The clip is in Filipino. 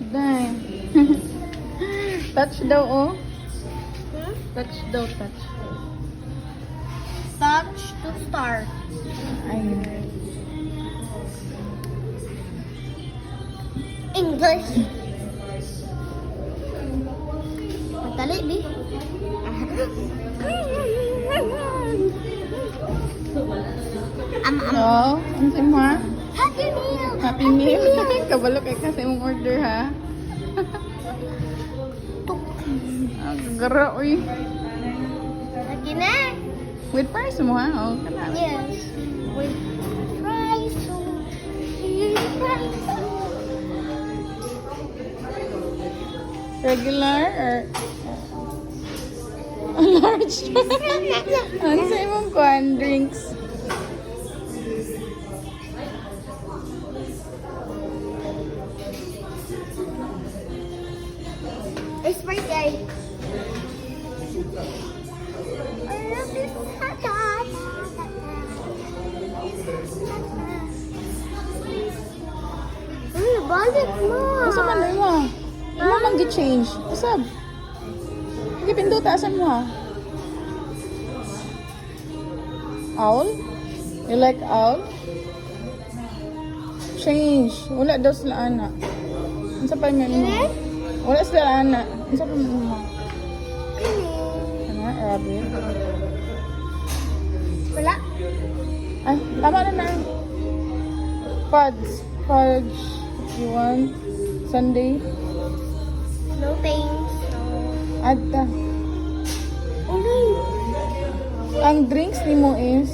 Dahil. Touch daw, oh. Touch daw, touch. Touch to start. Ayun. English. Madali, di? So, ano sa'yo mo, ha? Happy meal! Happy meal. Kabalo kay kasi mong order, ha? Ang gara, uy. Lagi na? With fries mo, ha? Oh, kana. Yes. With fries. Fries. Regular or large? Ano sa'yo mong kuhan? Drinks? It's birthday. I love this. Balik mo. Asa man na mo? Ano man gi-change? Asab? Hindi pinduta, asan mo, ha? Owl? You like owl? Change. Wala daw sila, ana. Ano sa pa mo? Wala sila, ana. Ano sa pa mo? Ano, rabbit? Wala. Ay, tama na na. Fudge. Fudge. You want? Sunday? No thanks. Adta. Okay. Ang drinks ni mo is